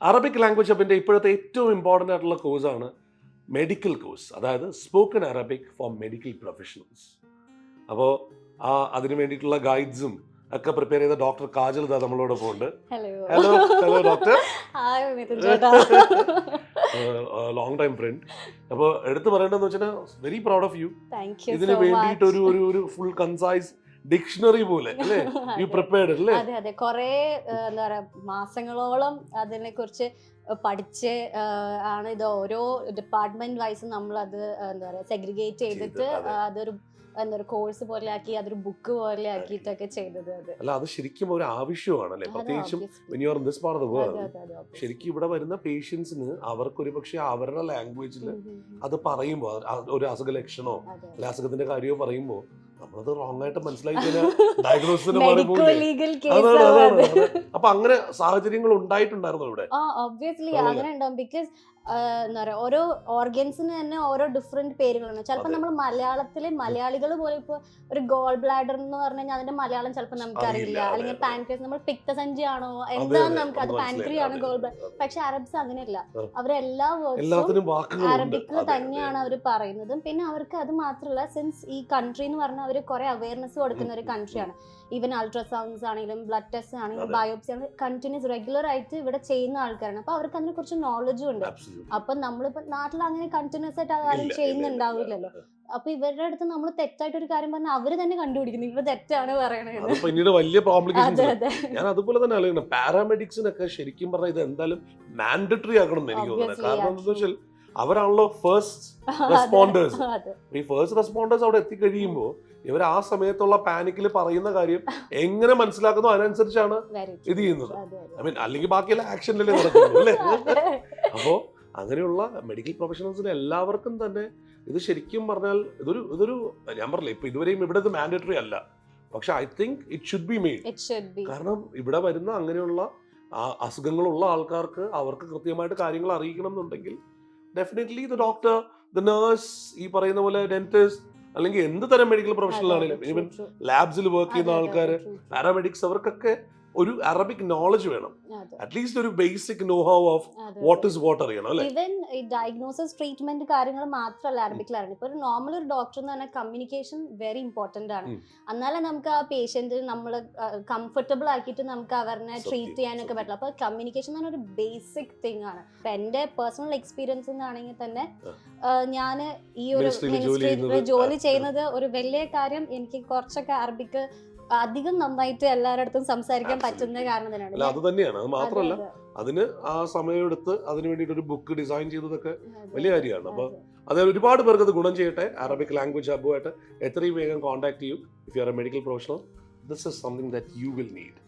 Arabic language ഹബിൻ്റെ ഇപ്പോഴത്തെ ഏറ്റവും important ആയിട്ടുള്ള കോഴ്സാണ് മെഡിക്കൽ കോഴ്സ്, അതായത് spoken Arabic four medical professionals. അപ്പോൾ അതിന് വേണ്ടിയിട്ടുള്ള ഗൈഡ്സും ഒക്കെ പ്രിപ്പയർ ചെയ്ത ഡോക്ടർ കാജൽ ദാ നമ്മളോടൊപ്പം ഉണ്ട്. Hello hello doctor, long time friend. അപ്പോൾ എടുത്തു പറയേണ്ടതെന്ന് വെച്ചാൽ വെരി പ്രൗഡ് ഓഫ് യു. ഇതിന് വേണ്ടിയിട്ട് ഒരു ഫുൾ കൺസൈസ് ഡിക്ഷണറി പോലെ അല്ലേ യു പ്രിപ്പയർഡ് അല്ലേ? അതെ അതെ, കുറെ എന്താ പറയാ മാസങ്ങളോളം അതിനെ കുറിച്ച് പഠിച്ച് ആണ് ഇത് ഓരോ ഡിപ്പാർട്ട്മെന്റ് വൈസ് നമ്മൾ അത് എന്താ പറയാ സെഗ്രിഗേറ്റ് ചെയ്തിട്ട് അതൊരു എന്താ പറയുക കോഴ്സ് പോലെ ആക്കി അതൊരു ബുക്ക് പോലെ ആക്കിയിട്ടൊക്കെ ചെയ്തത്. അല്ല, അത് ശരിക്കും ഒരു ആവശ്യമാണല്ലേ, പ്രത്യേകിച്ചും ശരിക്കും ഇവിടെ വരുന്ന പേഷ്യൻസിന് അവർക്ക് ഒരു പക്ഷെ അവരുടെ ലാംഗ്വേജിൽ അത് പറയുമ്പോൾ ഒരു അസുഖ ലക്ഷണോ അല്ലെ അസുഖത്തിന്റെ കാര്യമോ പറയുമ്പോൾ നമ്മളത് റോങ് ആയിട്ട് മനസ്സിലാക്കി ഡയഗ്നോസിന് അപ്പൊ അങ്ങനെ സാഹചര്യങ്ങൾ ഉണ്ടായിട്ടുണ്ടായിരുന്നു ഇവിടെ. ഒബ്വിയസ്ലി അങ്ങനെ ഉണ്ടാവും. ബിക്കോസ് എന്താ പറയാ ഓരോ ഓർഗൻസിന് തന്നെ ഓരോ ഡിഫറെന്റ് പേരുകളാണ്. ചിലപ്പോൾ നമ്മൾ മലയാളത്തില് മലയാളികൾ പോലെ ഇപ്പൊ ഒരു ഗോൾ ബ്ലാഡർ എന്ന് പറഞ്ഞു കഴിഞ്ഞാൽ അതിന്റെ മലയാളം ചിലപ്പോൾ നമുക്ക് അറിയില്ല, അല്ലെങ്കിൽ പാൻക്രിയസ് നമ്മൾ പിക്തസഞ്ചി ആണോ എന്താന്ന് നമുക്ക് അത് പാൻക്രി ആണോ ഗോൾ ബ്ലാഡർ. പക്ഷെ അറബ്സ് അങ്ങനെയല്ല, അവരെല്ലാ വേർഡ്സും അറബിക്കിൽ തന്നെയാണ് അവർ പറയുന്നതും. പിന്നെ അവർക്ക് അത് മാത്രമല്ല, സിൻസ് ഈ കൺട്രി എന്ന് പറഞ്ഞാൽ അവർ കുറെ അവയർനെസ് കൊടുക്കുന്ന ഒരു കൺട്രിയാണ്. ഈവൻ അൾട്രാസൗണ്ട്സ് ആണെങ്കിലും ബ്ലഡ് ടെസ്റ്റ് ആണെങ്കിലും ബയോപ്സി ആണെങ്കിലും കണ്ടിന്യൂസ് റെഗുലർ ആയിട്ട് ഇവിടെ ചെയ്യുന്ന ആൾക്കാരാണ്. അപ്പൊ അവർക്ക് അതിനെ കുറിച്ച് നോളജും ഉണ്ട്. അപ്പൊ നമ്മളിപ്പോ നാട്ടിൽ അങ്ങനെ കണ്ടിന്യൂസ് ആയിട്ട് ആരും ചെയ്യുന്നുണ്ടാവില്ലല്ലോ. അപ്പൊ ഇവരുടെ അടുത്ത് നമ്മൾ തെറ്റായിട്ട് ഒരു കാര്യം പറഞ്ഞാൽ അവര് തന്നെ കണ്ടുപിടിക്കുന്നു ഇവ തെറ്റാണ് പറയണത്. പിന്നീട് വലിയ കോംപ്ലിക്കേഷൻസ്. ഞാൻ അതുപോലെ തന്നെ ആലോചിക്കണം, പാരാമെഡിക്സിനൊക്കെ ശരിക്കും പറഞ്ഞാൽ ഇത് എന്തായാലും മാൻഡറ്ററി ആക്കണം എന്ന് എനിക്ക് തോന്നുന്നത്. കാരണം എന്താ വെച്ചാൽ അവരാണല്ലോ ഫസ്റ്റ് റെസ്പോണ്ടേഴ്സ്. ഈ ഫസ്റ്റ് റെസ്പോണ്ടേഴ്സ് അവിടെ എത്തിക്കഴിയുമ്പോൾ ഇവർ ആ സമയത്തുള്ള പാനിക്കിൽ പറയുന്ന കാര്യം എങ്ങനെ മനസ്സിലാക്കുന്നോ അതിനനുസരിച്ചാണ് ഇത് ചെയ്യുന്നത്. ഐ മീൻ അല്ലെങ്കിൽ ബാക്കിയെല്ലാം ആക്ഷനിലല്ലേ നടക്കുന്നു അല്ലേ? അപ്പോൾ അങ്ങനെയുള്ള മെഡിക്കൽ പ്രൊഫഷണൽസിന് എല്ലാവർക്കും തന്നെ ഇത് ശരിക്കും പറഞ്ഞാൽ ഇതൊരു ഞാൻ പറഞ്ഞില്ല ഇപ്പൊ ഇതുവരെയും ഇവിടെ ഇത് മാൻഡറ്ററി അല്ല, പക്ഷെ I think it should be made. കാരണം ഇവിടെ വരുന്ന അങ്ങനെയുള്ള അസുഖങ്ങളുള്ള ആൾക്കാർക്ക് അവർക്ക് കൃത്യമായിട്ട് കാര്യങ്ങൾ അറിയിക്കണം എന്നുണ്ടെങ്കിൽ definitely the doctor, the nurse, ഈ പറയുന്ന പോലെ ഡെന്റിസ്റ്റ് അല്ലെങ്കിൽ എന്ത് തരം മെഡിക്കൽ പ്രൊഫഷണൽ ആണെങ്കിലും ഈവൻ ലാബ്സിൽ വർക്ക് ചെയ്യുന്ന ആൾക്കാർ, പാരാമെഡിക്സ്, അവർക്കൊക്കെ ഒരു അറബിക് നോളജ് വേണം. അറ്റ്ലീസ്റ്റ് ഒരു basic know how of what is what അറിയണം അല്ലേ? ഈവൻ ഈ ഡയഗ്നോസിസ് ട്രീറ്റ്മെന്റ് കാര്യങ്ങൾ മാത്രമല്ല അറബിക്കിലാണ്. ഇപ്പൊ ഒരു നോർമൽ ഒരു ഡോക്ടർ എന്ന് പറഞ്ഞാൽ കമ്മ്യൂണിക്കേഷൻ വെരി ഇമ്പോർട്ടന്റ് ആണ്. എന്നാലേ നമുക്ക് ആ പേഷ്യന്റ് നമ്മൾ കംഫർട്ടബിൾ ആക്കിയിട്ട് നമുക്ക് അവരെ ട്രീറ്റ് ചെയ്യാനൊക്കെ പറ്റില്ല. അപ്പൊ കമ്മ്യൂണിക്കേഷൻ എന്ന് പറഞ്ഞ ഒരു ബേസിക് തിങ് ആണ്. ഇപ്പൊ എന്റെ പേഴ്സണൽ എക്സ്പീരിയൻസ് എന്നാണെങ്കിൽ തന്നെ ഞാൻ ഈ ഒരു മിനിസ്ട്രിയിൽ ജോലി ചെയ്യുന്നത് ഒരു വലിയ കാര്യം. എനിക്ക് കുറച്ചൊക്കെ അറബിക്ക് അധികം നന്നായിട്ട് എല്ലാവരുടെ സംസാരിക്കാൻ പറ്റുന്ന കാരണം തന്നെയാണ്. അത് തന്നെയാണ്. അത് മാത്രമല്ല അതിന് ആ സമയമെടുത്ത് അതിന് വേണ്ടിയിട്ട് ഒരു ബുക്ക് ഡിസൈൻ ചെയ്തതൊക്കെ വലിയ കാര്യമാണ്. അപ്പൊ അത് ഒരുപാട് പേർക്ക് അത് ഗുണം ചെയ്യട്ടെ. അറബിക് ലാംഗ്വേജ് ഹബ്ബുമായിട്ട് എത്രയും വേഗം കോൺടാക്ട് ചെയ്യൂ. If you are A medical professional, this is something that you will need.